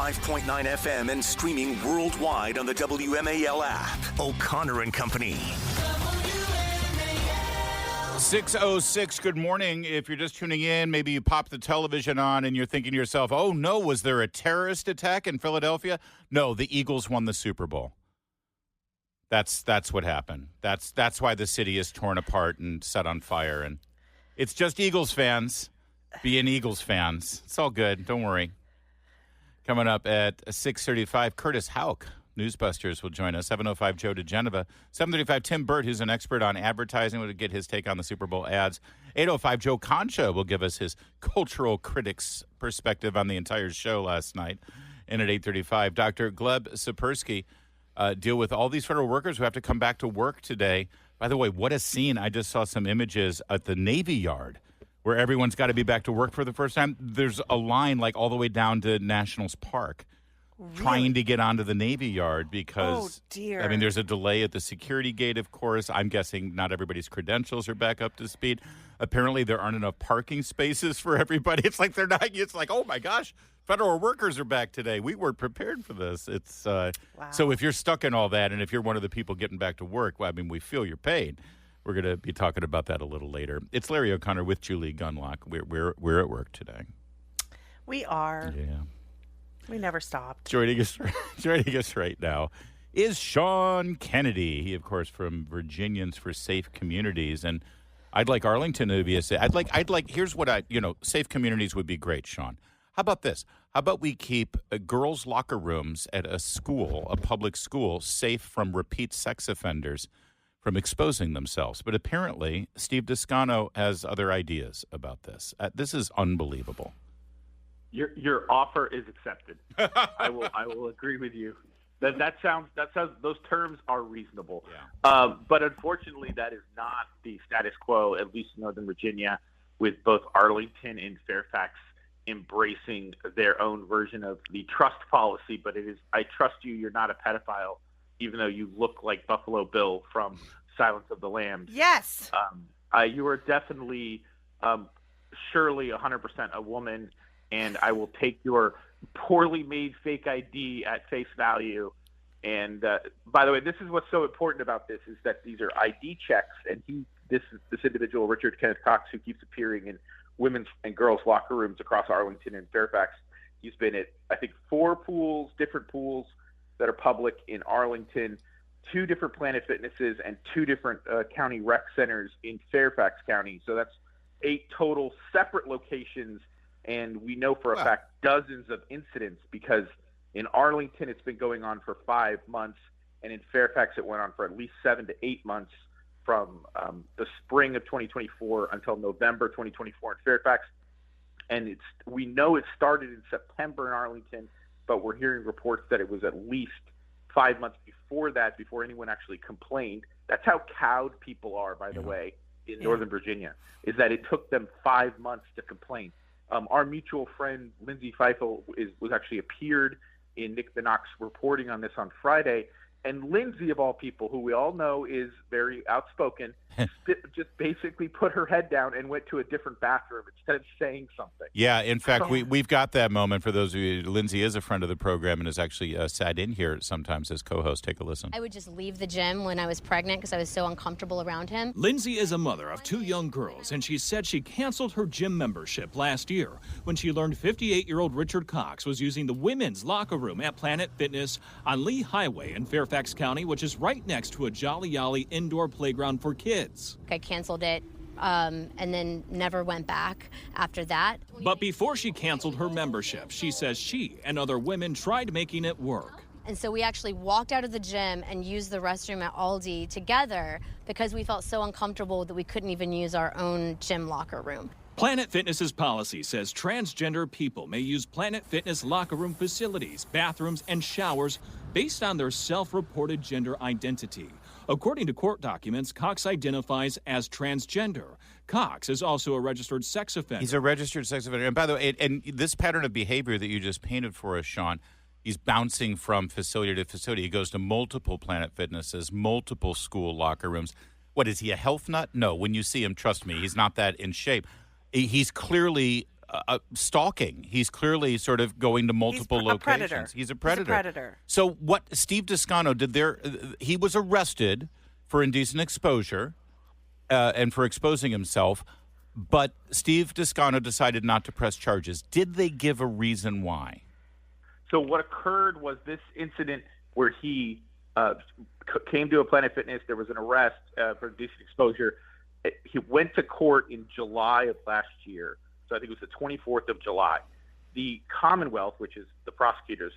105.9 FM and streaming worldwide on the WMAL app. O'Connor and Company. 6:06, good morning. If you're just tuning in, maybe you pop the television on and you're thinking to yourself, oh no, was there a terrorist attack in Philadelphia? No, the Eagles won the Super Bowl. That's what happened. That's why the city is torn apart and set on fire. And it's just Eagles fans being Eagles fans. It's all good. Don't worry. Coming up at 6:35, Curtis Houck, NewsBusters, will join us. 7:05, Joe DeGeneva. 7:35, Tim Burt, who's an expert on advertising, will get his take on the Super Bowl ads. 8:05, Joe Concha will give us his cultural critics perspective on the entire show last night. And at 8:35, Dr. Gleb Sapersky deal with all these federal workers who have to come back to work today. By the way, what a scene. I just saw some images at the Navy Yard where everyone's got to be back to work for the first time. There's a line like all the way down to Nationals Park. Really? Trying to get onto the Navy Yard because, I mean, there's a delay at the security gate, of course. I'm guessing not everybody's credentials are back up to speed. Apparently, there aren't enough parking spaces for everybody. It's like it's like, oh, my gosh, federal workers are back today. We weren't prepared for this. It's wow. So if you're stuck in all that and if you're one of the people getting back to work, well, I mean, we feel your pain. We're going to be talking about that a little later. It's Larry O'Connor with Julie Gunlock. We're at work today. We are. Yeah. We never stopped. Joining us right now is Sean Kennedy. He, of course, from Virginians for Safe Communities, and I'd like Arlington to be a safe. I'd like. Here's what safe communities would be great, Sean. How about this? How about we keep girls' locker rooms at a school, a public school, safe from repeat sex offenders from exposing themselves? But apparently, Steve Descano has other ideas about this. This is unbelievable. Your offer is accepted. I will agree with you. That sounds those terms are reasonable. Yeah. But unfortunately, that is not the status quo, at least in Northern Virginia, with both Arlington and Fairfax embracing their own version of the trust policy. But it is, I trust you. You're not a pedophile, even though you look like Buffalo Bill from Silence of the Lambs. Yes. You are definitely, surely 100% a woman. And I will take your poorly made fake ID at face value. And by the way, this is what's so important about this is that these are ID checks. And this individual, Richard Kenneth Cox, who keeps appearing in women's and girls' locker rooms across Arlington and Fairfax, he's been at, I think, 4 different pools that are public in Arlington, 2 different Planet Fitnesses, and 2 different county rec centers in Fairfax County. So that's 8 total separate locations. And we know for a fact dozens of incidents because in Arlington it's been going on for 5 months, and in Fairfax it went on for at least 7 to 8 months from the spring of 2024 until November 2024 in Fairfax. And we know it started in September in Arlington, but we're hearing reports that it was at least 5 months before that, before anyone actually complained. That's how cowed people are, by the way, in Northern Virginia, is that it took them 5 months to complain. Our mutual friend, Lindsay Feifel, was actually appeared in Nick the Knox reporting on this on Friday. And Lindsay, of all people, who we all know is very outspoken, just basically put her head down and went to a different bathroom instead of saying something. Yeah, in fact, we've got that moment. For those of you, Lindsay is a friend of the program and has actually sat in here sometimes as co-host. Take a listen. I would just leave the gym when I was pregnant because I was so uncomfortable around him. Lindsay is a mother of 2 young girls, and she said she canceled her gym membership last year when she learned 58-year-old Richard Cox was using the women's locker room at Planet Fitness on Lee Highway in Fairfax County, which is right next to a Jolly Ollie indoor playground for kids. I canceled it and then never went back after that. But before she canceled her membership, she says she and other women tried making it work. And so we actually walked out of the gym and used the restroom at Aldi together because we felt so uncomfortable that we couldn't even use our own gym locker room. Planet Fitness's policy says transgender people may use Planet Fitness locker room facilities, bathrooms, and showers based on their self-reported gender identity. According to court documents, Cox identifies as transgender. Cox is also a registered sex offender. He's a registered sex offender. And by the way, and this pattern of behavior that you just painted for us, Sean, he's bouncing from facility to facility. He goes to multiple Planet Fitnesses, multiple school locker rooms. What, is he a health nut? No. When you see him, trust me, he's not that in shape. He's clearly stalking. He's clearly sort of going to multiple locations. Predator. He's a predator. He's a predator. So what Steve Descano did there, he was arrested for indecent exposure and for exposing himself, but Steve Descano decided not to press charges. Did they give a reason why? So what occurred was this incident where he came to a Planet Fitness. There was an arrest for indecent exposure. He went to court in July of last year. So I think it was the 24th of July. The Commonwealth, which is the prosecutors,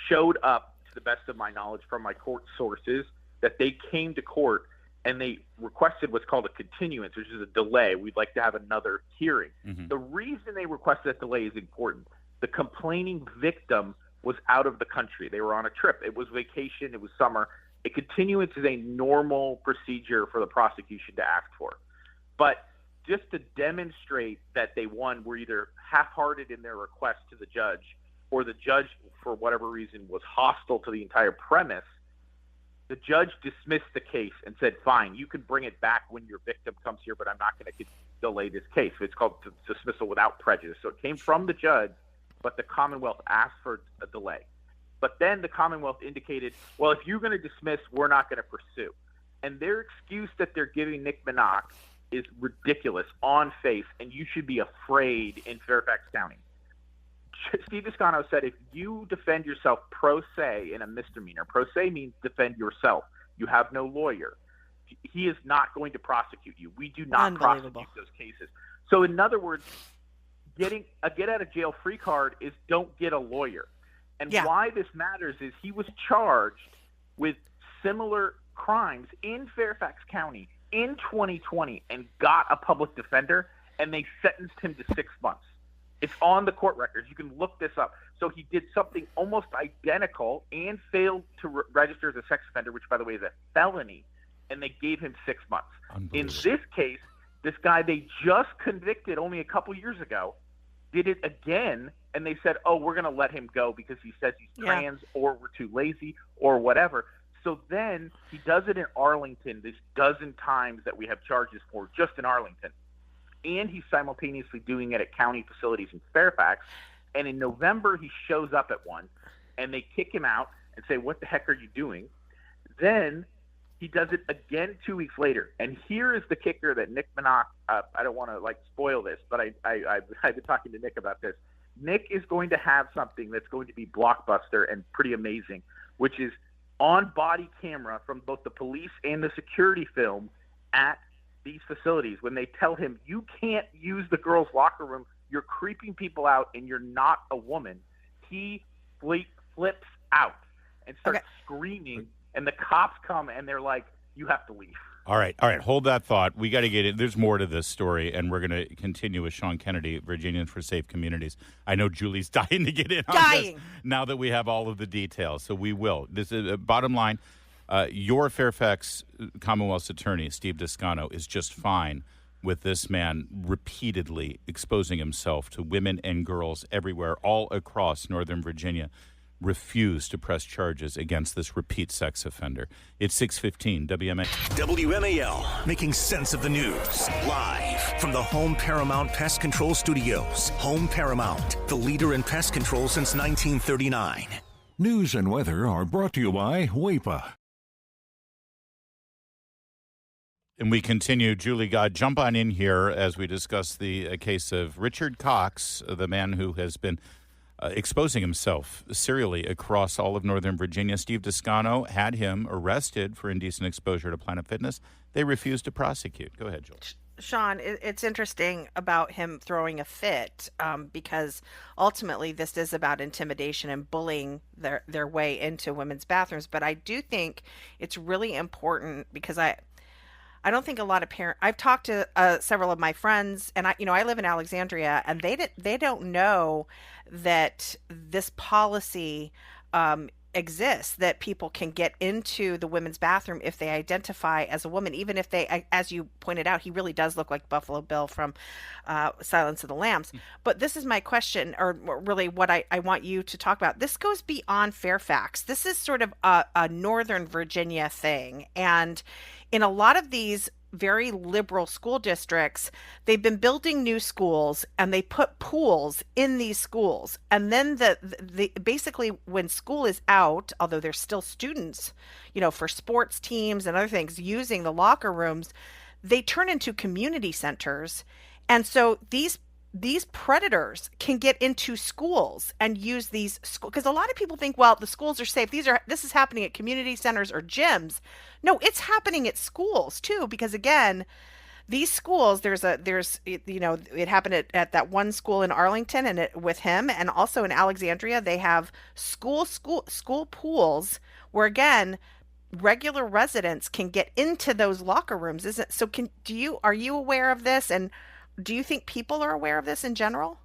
showed up, to the best of my knowledge from my court sources, that they came to court and they requested what's called a continuance, which is a delay. We'd like to have another hearing. Mm-hmm. The reason they requested that delay is important. The complaining victim was out of the country. They were on a trip. It was vacation. It was summer. A continuance is a normal procedure for the prosecution to ask for. But just to demonstrate that they, were either half-hearted in their request to the judge, or the judge, for whatever reason, was hostile to the entire premise, the judge dismissed the case and said, fine, you can bring it back when your victim comes here, but I'm not going to delay this case. It's called dismissal without prejudice. So it came from the judge, but the Commonwealth asked for a delay. But then the Commonwealth indicated, well, if you're going to dismiss, we're not going to pursue. And their excuse that they're giving Nick Minock is ridiculous on face, and you should be afraid in Fairfax County. Steve Descano said, if you defend yourself pro se in a misdemeanor, pro se means defend yourself. You have no lawyer. He is not going to prosecute you. We do not prosecute those cases. So in other words, getting a get-out-of-jail-free card is don't get a lawyer. And why this matters is he was charged with similar crimes in Fairfax County in 2020 and got a public defender, and they sentenced him to 6 months. It's on the court records. You can look this up. So he did something almost identical and failed to register as a sex offender, which, by the way, is a felony, and they gave him 6 months. In this case, this guy they just convicted only a couple years ago did it again, and they said, oh, we're going to let him go because he says he's trans or we're too lazy or whatever. So then he does it in Arlington this dozen times that we have charges for just in Arlington. And he's simultaneously doing it at county facilities in Fairfax. And in November, he shows up at one, and they kick him out and say, what the heck are you doing? Then he does it again 2 weeks later. And here is the kicker that Nick Minock, I don't want to spoil this, but I've been talking to Nick about this. Nick is going to have something that's going to be blockbuster and pretty amazing, which is on body camera from both the police and the security film at these facilities. When they tell him, you can't use the girls' locker room, you're creeping people out and you're not a woman, he flips out and starts screaming, and the cops come and they're like, you have to leave. All right. Hold that thought. We got to get it. There's more to this story, and we're going to continue with Sean Kennedy, Virginians for Safe Communities. I know Julie's dying to get in on this now that we have all of the details, so we will. This is bottom line. Your Fairfax Commonwealth's attorney, Steve Descano, is just fine with this man repeatedly exposing himself to women and girls everywhere, all across Northern Virginia. Refuse to press charges against this repeat sex offender. It's 6:15 WMAL, making sense of the news. Live from the Home Paramount Pest Control Studios. Home Paramount, the leader in pest control since 1939. News and weather are brought to you by WAPA. And we continue. Julie, jump on in here as we discuss the case of Richard Cox, the man who has been exposing himself serially across all of Northern Virginia. Steve Descano had him arrested for indecent exposure to Planet Fitness. They refused to prosecute. Go ahead, Julie. Sean, it's interesting about him throwing a fit because ultimately this is about intimidation and bullying their way into women's bathrooms. But I do think it's really important because I don't think a lot of parents. I've talked to several of my friends, and I live in Alexandria, and they don't know that this policy exists, that people can get into the women's bathroom if they identify as a woman, even if they, as you pointed out, he really does look like Buffalo Bill from Silence of the Lambs. But this is my question, or really what I want you to talk about. This goes beyond Fairfax. This is sort of a Northern Virginia thing, and in a lot of these very liberal school districts, they've been building new schools and they put pools in these schools. And then the basically when school is out, although there's still students, for sports teams and other things using the locker rooms, they turn into community centers. And so these predators can get into schools and use these schools, because a lot of people think, well, the schools are safe. This is happening at community centers or gyms. No, it's happening at schools too, because again, these schools, it happened at that one school in Arlington and with him, and also in Alexandria, they have school pools where again, regular residents can get into those locker rooms. Are you aware of this? And do you think people are aware of this in general?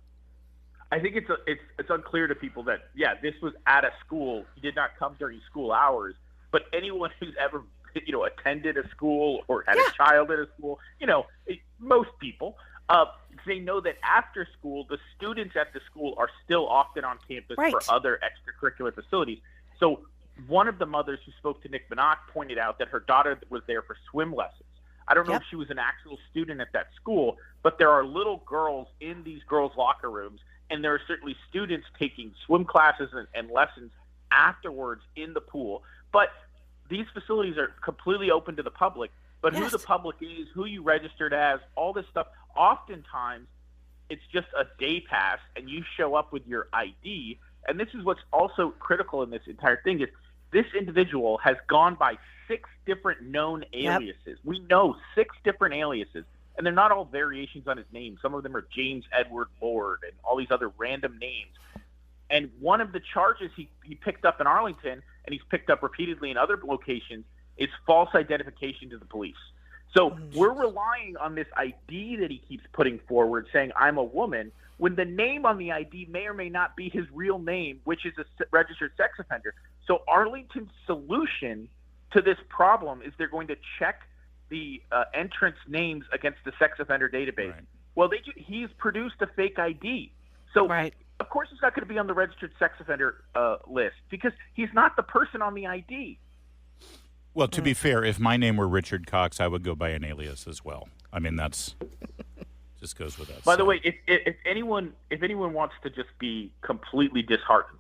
I think it's unclear to people that, this was at a school. He did not come during school hours, but anyone who's ever, attended a school or had a child at a school, most people, they know that after school, the students at the school are still often on campus for other extracurricular facilities. So one of the mothers who spoke to Nick Minock pointed out that her daughter was there for swim lessons. I don't know if she was an actual student at that school, but there are little girls in these girls' locker rooms, and there are certainly students taking swim classes and lessons afterwards in the pool. But these facilities are completely open to the public, but who the public is, who you registered as, all this stuff, oftentimes it's just a day pass, and you show up with your ID. And this is what's also critical in this entire thing is this individual has gone by 6 different known aliases. We know 6 different aliases, and they're not all variations on his name. Some of them are James Edward Lord and all these other random names. And one of the charges he picked up in Arlington, and he's picked up repeatedly in other locations, is false identification to the police. So we're relying on this ID that he keeps putting forward, saying, I'm a woman, when the name on the ID may or may not be his real name, which is a registered sex offender. So Arlington's solution to this problem is they're going to check the entrance names against the sex offender database. Right. Well, he's produced a fake ID. So, of course, he's not going to be on the registered sex offender list because he's not the person on the ID. Well, to be fair, if my name were Richard Cox, I would go by an alias as well. I mean, that's just goes with that. By the way, if anyone wants to just be completely disheartened,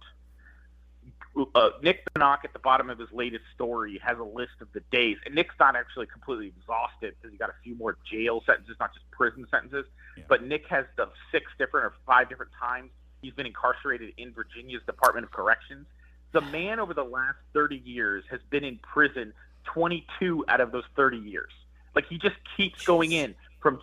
Nick Minock at the bottom of his latest story has a list of the days, and Nick's not actually completely exhausted because he got a few more jail sentences, not just prison sentences. Yeah. But Nick has the 6 different or 5 different times he's been incarcerated in Virginia's Department of Corrections. The man over the last 30 years has been in prison 22 out of those 30 years. Like he just keeps going in from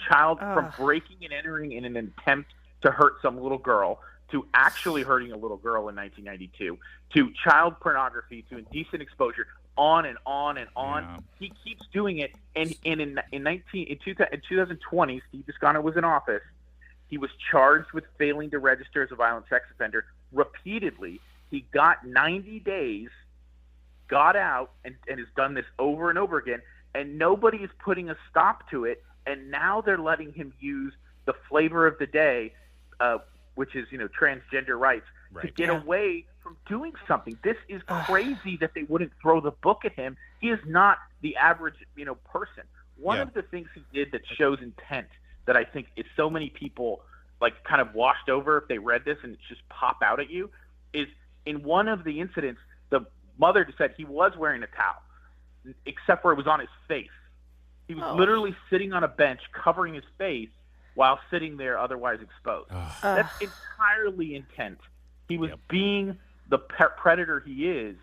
breaking and entering in an attempt to hurt some little girl, to actually hurting a little girl in 1992, to child pornography, to indecent exposure, on and on and on. Yeah. He keeps doing it. And in 2020, Steve Descano was in office. He was charged with failing to register as a violent sex offender repeatedly. He got 90 days, got out, and has done this over and over again. And nobody is putting a stop to it. And now they're letting him use the flavor of the day, which is, transgender rights, to get away from doing something. This is crazy that they wouldn't throw the book at him. He is not the average, person. One of the things he did that shows intent that I think is so many people kind of washed over if they read this and it just pop out at you is in one of the incidents, the mother said he was wearing a towel, except for it was on his face. He was literally sitting on a bench covering his face while sitting there otherwise exposed. That's entirely intent. He was being the predator he is,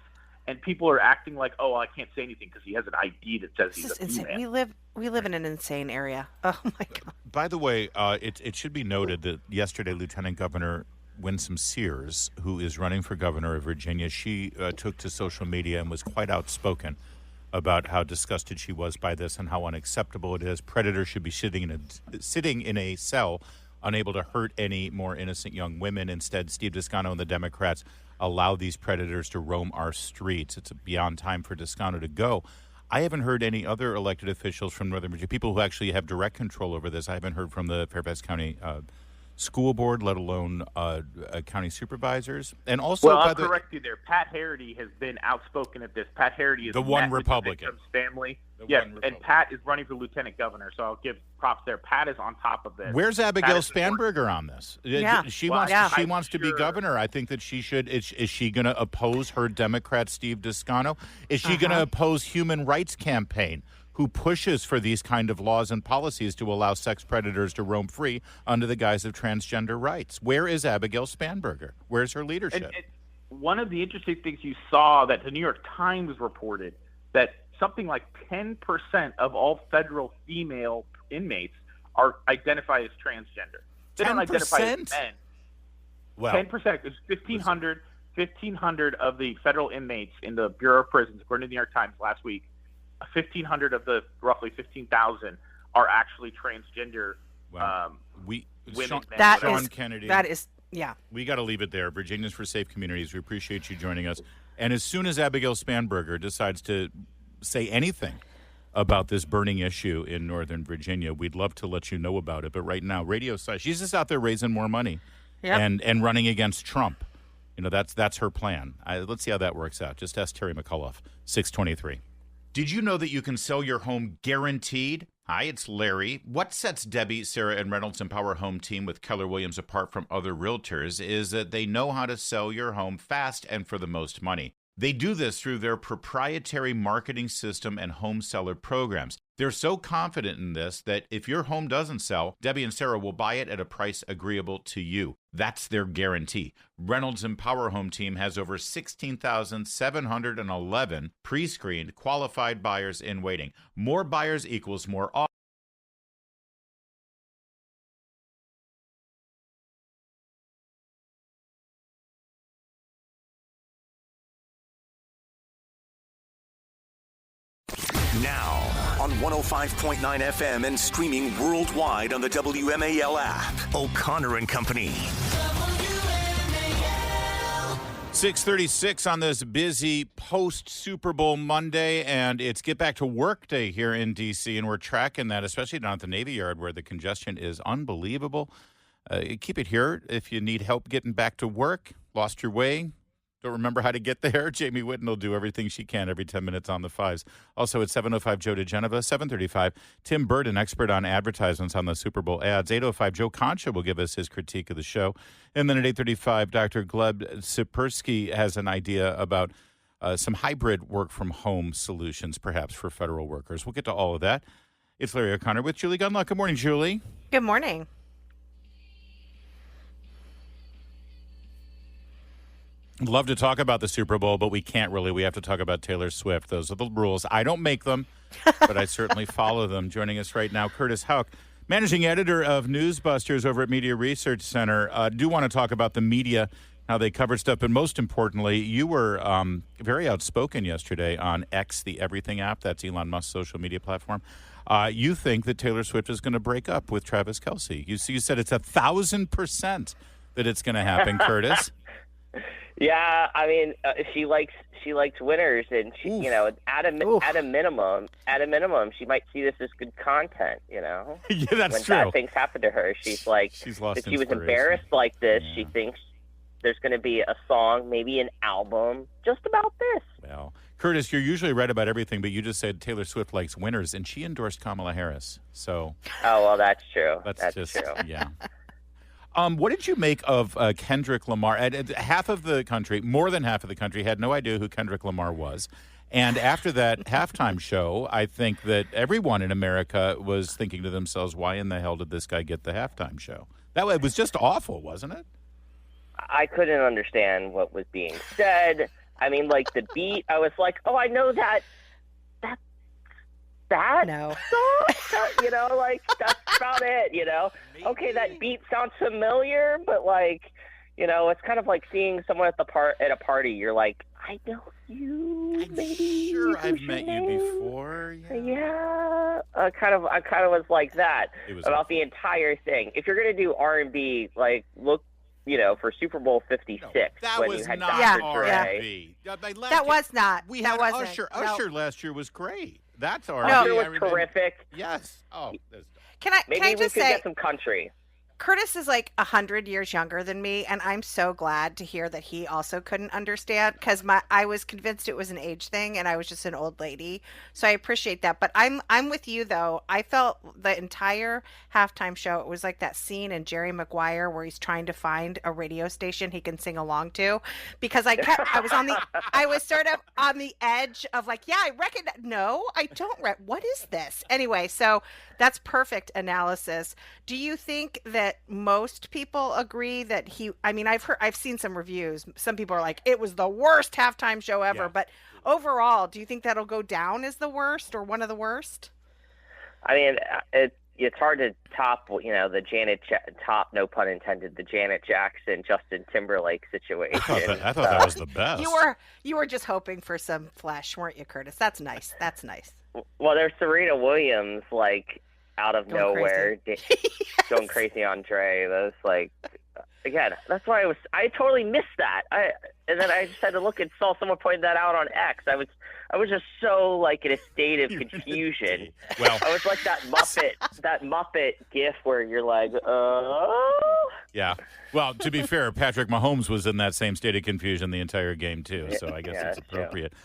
and people are acting like, I can't say anything because he has an ID that says he's a female. We live in an insane area. Oh, my God. By the way, it should be noted that yesterday Lieutenant Governor Winsome Sears, who is running for governor of Virginia, she took to social media and was quite outspoken about how disgusted she was by this and how unacceptable it is. Predators should be sitting in a cell, unable to hurt any more innocent young women. Instead, Steve Descano and the Democrats allow these predators to roam our streets. It's beyond time for Descano to go. I haven't heard any other elected officials from Northern Virginia, people who actually have direct control over this. I haven't heard from the Fairfax County school board, let alone county supervisors. And also, well, I'll correct you there. Pat Harity has been outspoken at this. Pat Harity is the one Republican. The victim's family. Yes, and Pat is running for lieutenant governor, so I'll give props there. Pat is on top of this. Where's Abigail Spanberger on this? Yeah. She wants to be governor. I think that she should. Is she going to oppose her Democrat Steve Descano? Is she going to oppose human rights campaign who pushes for these kind of laws and policies to allow sex predators to roam free under the guise of transgender rights? Where is Abigail Spanberger? Where's her leadership? And one of the interesting things you saw that the New York Times reported that something like 10% of all federal female inmates are identified as transgender. They don't identify as men. Well, 10%. It's 1,500 of the federal inmates in the Bureau of Prisons, according to the New York Times last week. 1,500 of the roughly 15,000 are actually transgender women. Sean Kennedy. That is, yeah. We got to leave it there. Virginians for Safe Communities. We appreciate you joining us. And as soon as Abigail Spanberger decides to say anything about this burning issue in Northern Virginia, we'd love to let you know about it. But right now, radio side, she's just out there raising more money and running against Trump. You know, that's her plan. Let's see how that works out. Just ask Terry McAuliffe, 623. Did you know that you can sell your home guaranteed? Hi, it's Larry. What sets Debbie, Sarah, and Reynolds Empower Home Team with Keller Williams apart from other realtors is that they know how to sell your home fast and for the most money. They do this through their proprietary marketing system and home seller programs. They're so confident in this that if your home doesn't sell, Debbie and Sarah will buy it at a price agreeable to you. That's their guarantee. Reynolds Empower Home Team has over 16,711 pre-screened qualified buyers in waiting. More buyers equals more offers. Now, on 105.9 FM and streaming worldwide on the WMAL app. O'Connor and Company. 6:36 on this busy post-Super Bowl Monday, and it's Get Back to Work Day here in D.C., and we're tracking that, especially down at the Navy Yard where the congestion is unbelievable. Keep it here if you need help getting back to work, lost your way, don't remember how to get there. Jamie Whitten will do everything she can every 10 minutes on the fives. Also at 7:05, Joe DeGeneva. 7:35, Tim Burton, expert on advertisements on the Super Bowl ads. 8:05, Joe Concha will give us his critique of the show. And then at 8:35, Dr. Gleb Sipersky has an idea about some hybrid work-from-home solutions, perhaps, for federal workers. We'll get to all of that. It's Larry O'Connor with Julie Gunlock. Good morning, Julie. Good morning. Love to talk about the Super Bowl, but we can't really. We have to talk about Taylor Swift. Those are the rules. I don't make them, but I certainly follow them. Joining us right now, Curtis Houck, managing editor of NewsBusters over at Media Research Center. Do want to talk about the media, how they cover stuff, but most importantly, you were very outspoken yesterday on X, the Everything app. That's Elon Musk's social media platform. You think that Taylor Swift is going to break up with Travis Kelce. You said it's 1,000% that it's going to happen, Curtis. Yeah, I mean, she likes winners, and she, you know, at a minimum, she might see this as good content. You know, yeah, that's when true. bad things happen to her, she's like, she's lost if she was embarrassed like this, she thinks there's going to be a song, maybe an album, just about this. Well, Curtis, you're usually right about everything, but you just said Taylor Swift likes winners, and she endorsed Kamala Harris. So, oh well, that's true. That's just true. Yeah. What did you make of Kendrick Lamar? Half of the country, more than half of the country, had no idea who Kendrick Lamar was. And after that halftime show, I think that everyone in America was thinking to themselves, why in the hell did this guy get the halftime show? It was just awful, wasn't it? I couldn't understand what was being said. I mean, like the beat, I was like, oh, I know that no. song? You know, like, that's about it, you know? Maybe. Okay, that beat sounds familiar, but, like, you know, it's kind of like seeing someone at a party. You're like, I know you. I'm sure I've met you before. Yeah. I kind of was like that about the entire thing. If you're going to do R&B, like, look, you know, for Super Bowl 56. No, that when was you had not Dr. R&B. That was not. We had Usher. Usher last year was great. That's R&B. Usher was terrific. Yes. Oh, Can I maybe just we could say, get some country. Curtis is like 100 years younger than me, and I'm so glad to hear that he also couldn't understand, because I was convinced it was an age thing, and I was just an old lady. So I appreciate that. But I'm with you though. I felt the entire halftime show, it was like that scene in Jerry Maguire where he's trying to find a radio station he can sing along to, because I was sort of on the edge of like, yeah, I reckon. No, I don't. What is this? Anyway, so that's perfect analysis. Do you think that most people agree that I've seen some reviews. Some people are like, it was the worst halftime show ever. Yeah. But overall, do you think that'll go down as the worst or one of the worst? I mean, it's hard to top, top, no pun intended, the Janet Jackson, Justin Timberlake situation. I thought that was the best. You were just hoping for some flesh, weren't you, Curtis? That's nice. That's nice. Well, there's Serena Williams, out of nowhere, going crazy on Dre. That's again, that's why I totally missed that. And then I just had to look and saw someone pointed that out on X. I was just so in a state of confusion. Well, I was like that Muppet gif where you're like, oh. Yeah. Well, to be fair, Patrick Mahomes was in that same state of confusion the entire game too. So I guess it's appropriate. True.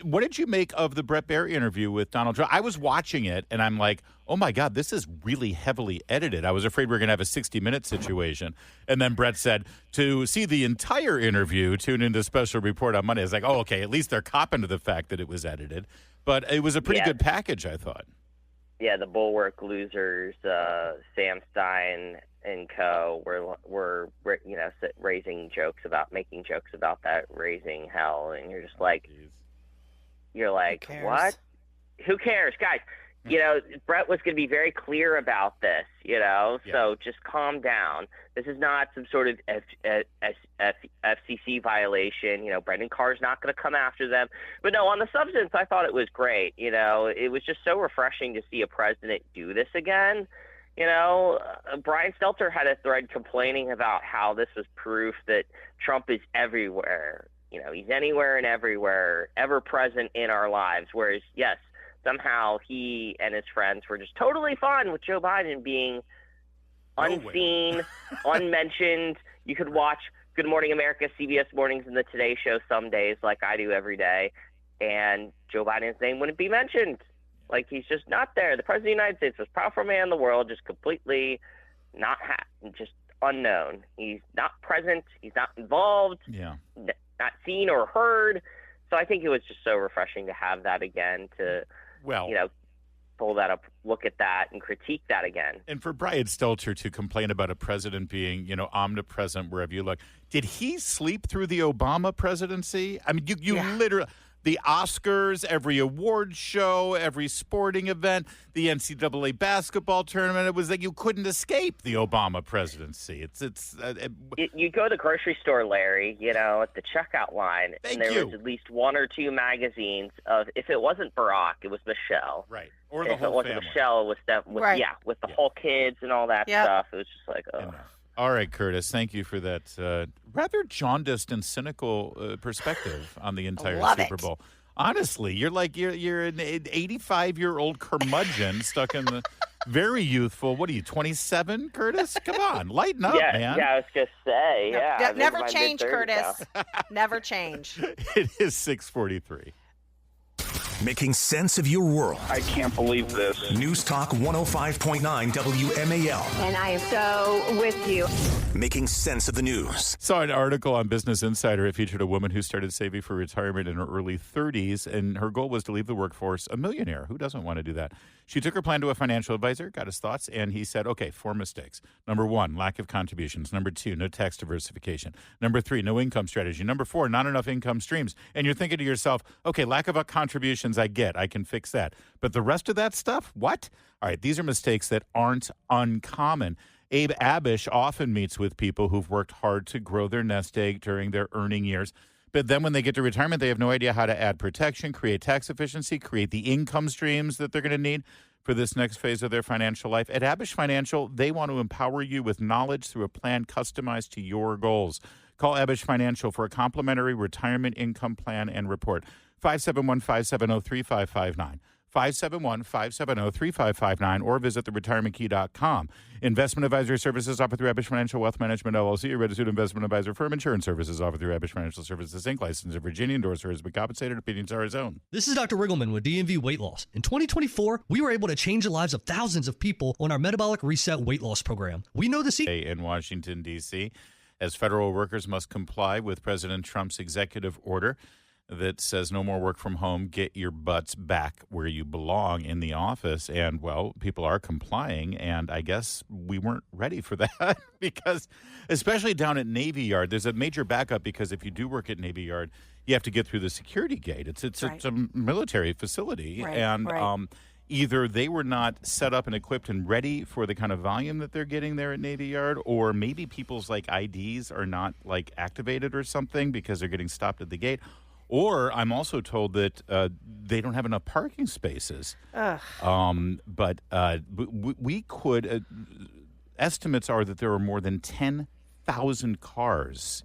What did you make of the Brett Baer interview with Donald Trump? I was watching it, and I'm like, oh, my God, this is really heavily edited. I was afraid we were going to have a 60-minute situation. And then Brett said, to see the entire interview, tune into Special Report on Monday. I was like, oh, okay, at least they're copping to the fact that it was edited. But it was a pretty good package, I thought. Yeah, the Bulwark losers, Sam Stein and co. were making jokes about that, raising hell. And you're just like... You're like, what? Who cares? Guys, Brett was going to be very clear about this, so just calm down. This is not some sort of FCC violation. Brendan Carr's not going to come after them. But no, on the substance, I thought it was great. It was just so refreshing to see a president do this again. Brian Stelter had a thread complaining about how this was proof that Trump is everywhere. He's anywhere and everywhere, ever present in our lives. Whereas, yes, somehow he and his friends were just totally fine with Joe Biden being unseen, unmentioned. You could watch Good Morning America, CBS Mornings, and the Today Show some days, like I do every day, and Joe Biden's name wouldn't be mentioned. He's just not there. The President of the United States, most powerful man in the world, just completely just unknown. He's not present. He's not involved. Yeah. Not seen or heard. So I think it was just so refreshing to have that again, to pull that up, look at that, and critique that again. And for Brian Stelter to complain about a president being, omnipresent wherever you look, did he sleep through the Obama presidency? I mean, you literally... The Oscars, every award show, every sporting event, the NCAA basketball tournament. It was like you couldn't escape the Obama presidency. You go to the grocery store, Larry, at the checkout line, and there was at least one or two magazines of, if it wasn't Barack, it was Michelle. Right. Or the whole family. If it wasn't Michelle, it was with the whole kids and all that stuff. It was just like, oh. All right, Curtis, thank you for that rather jaundiced and cynical perspective on the entire Super Bowl. Honestly, you're an 85-year-old curmudgeon stuck in the very youthful. What are you, 27, Curtis? Come on, lighten up, man. Yeah, I was gonna say, never change, Curtis. Never change. It is 6:43. Making sense of your world. I can't believe this. News Talk 105.9 WMAL. And I am so with you. Making sense of the news. Saw an article on Business Insider. It featured a woman who started saving for retirement in her early 30s, and her goal was to leave the workforce a millionaire. Who doesn't want to do that? She took her plan to a financial advisor, got his thoughts, and he said, okay, 4 mistakes. Number 1, lack of contributions. Number 2, no tax diversification. Number 3, no income strategy. Number 4, not enough income streams. And you're thinking to yourself, okay, lack of contributions, I get. I can fix that. But the rest of that stuff, what? All right, these are mistakes that aren't uncommon. Abe Abish often meets with people who've worked hard to grow their nest egg during their earning years. But then when they get to retirement, they have no idea how to add protection, create tax efficiency, create the income streams that they're going to need for this next phase of their financial life. At Abish Financial, they want to empower you with knowledge through a plan customized to your goals. Call Abish Financial for a complimentary retirement income plan and report. 571-570-3559. 571-570-3559 or visit theretirementkey.com. Investment advisory services offered through Abish Financial Wealth Management, LLC, a registered investment advisor firm. Insurance services offered through Abish Financial Services, Inc., licensed in Virginia. Endorser has been compensated. Opinions are his own. This is Dr. Riggleman with DMV Weight Loss. In 2024, we were able to change the lives of thousands of people on our Metabolic Reset weight loss program. We know the secret. In Washington, D.C., as federal workers must comply with President Trump's executive order that says no more work from home, get your butts back where you belong in the office. And, well, people are complying, and I guess we weren't ready for that because, especially down at Navy Yard, there's a major backup because if you do work at Navy Yard, you have to get through the security gate. It's a military facility, either they were not set up and equipped and ready for the kind of volume that they're getting there at Navy Yard, or maybe people's, IDs are not, activated or something because they're getting stopped at the gate. Or I'm also told that they don't have enough parking spaces. But we could estimates are that there are more than 10,000 cars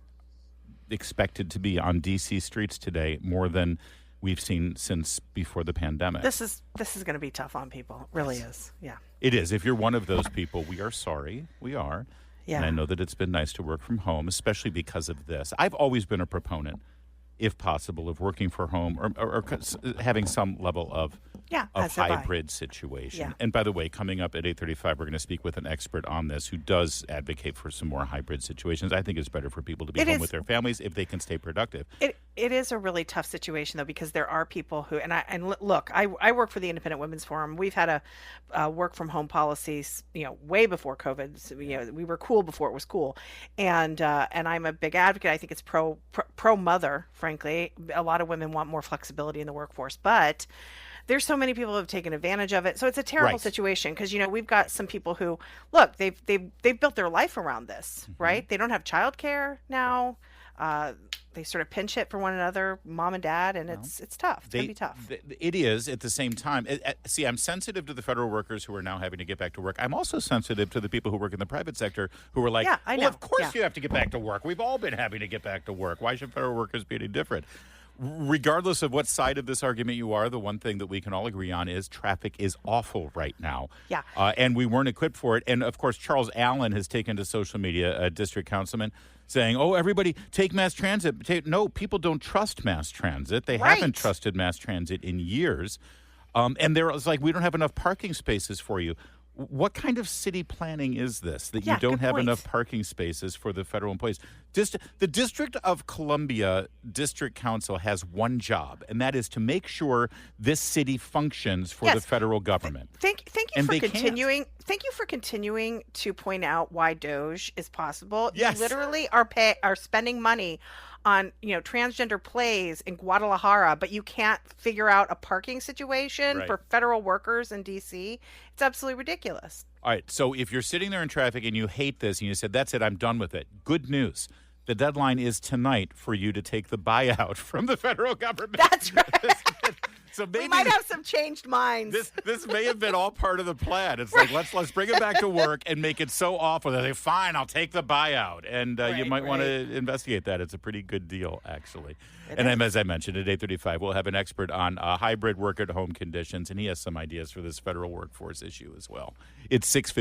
expected to be on D.C. streets today, more than we've seen since before the pandemic. This is going to be tough on people. It really is. Yeah. It is. If you're one of those people, we are sorry. We are. Yeah. And I know that it's been nice to work from home, especially because of this. I've always been a proponent, if possible, of working from home or having some level of hybrid situation. Yeah. And by the way, coming up at 8:35, we're going to speak with an expert on this who does advocate for some more hybrid situations. I think it's better for people to be home with their families if they can stay productive. It is a really tough situation, though, because there are people who, and look, I work for the Independent Women's Forum. We've had a work from home policies, way before COVID. So, we were cool before it was cool, and I'm a big advocate. I think it's pro mother, frankly. A lot of women want more flexibility in the workforce, but there's so many people who have taken advantage of it. So it's a terrible situation because, we've got some people who, look, they've built their life around this, right? They don't have childcare now. They sort of pinch hit for one another, mom and dad, and it's tough. It's going to be tough. It is at the same time. See, I'm sensitive to the federal workers who are now having to get back to work. I'm also sensitive to the people who work in the private sector who are like, I know. well, of course you have to get back to work. We've all been having to get back to work. Why should federal workers be any different? Regardless of what side of this argument you are, the one thing that we can all agree on is traffic is awful right now. Yeah. And we weren't equipped for it. And, of course, Charles Allen has taken to social media, a district councilman, saying, everybody take mass transit. No, people don't trust mass transit. They haven't trusted mass transit in years. And they're like, we don't have enough parking spaces for you. What kind of city planning is this that you don't have enough parking spaces for the federal employees? The District of Columbia District Council has one job, and that is to make sure this city functions for the federal government. Thank you for continuing. Thank you for continuing to point out why Doge is possible. Yes. You literally are spending money on transgender plays in Guadalajara, but you can't figure out a parking situation for federal workers in DC. It's absolutely ridiculous. All right, so if you're sitting there in traffic and you hate this and you said, that's it, I'm done with it, good news. The deadline is tonight for you to take the buyout from the federal government. That's right. So maybe we might have some changed minds. This may have been all part of the plan. It's like, let's bring it back to work and make it so awful that they fine, I'll take the buyout. And you might want to investigate that. It's a pretty good deal, actually. As I mentioned, at 8:35, we'll have an expert on hybrid work at home conditions, and he has some ideas for this federal workforce issue as well. It's 6:50.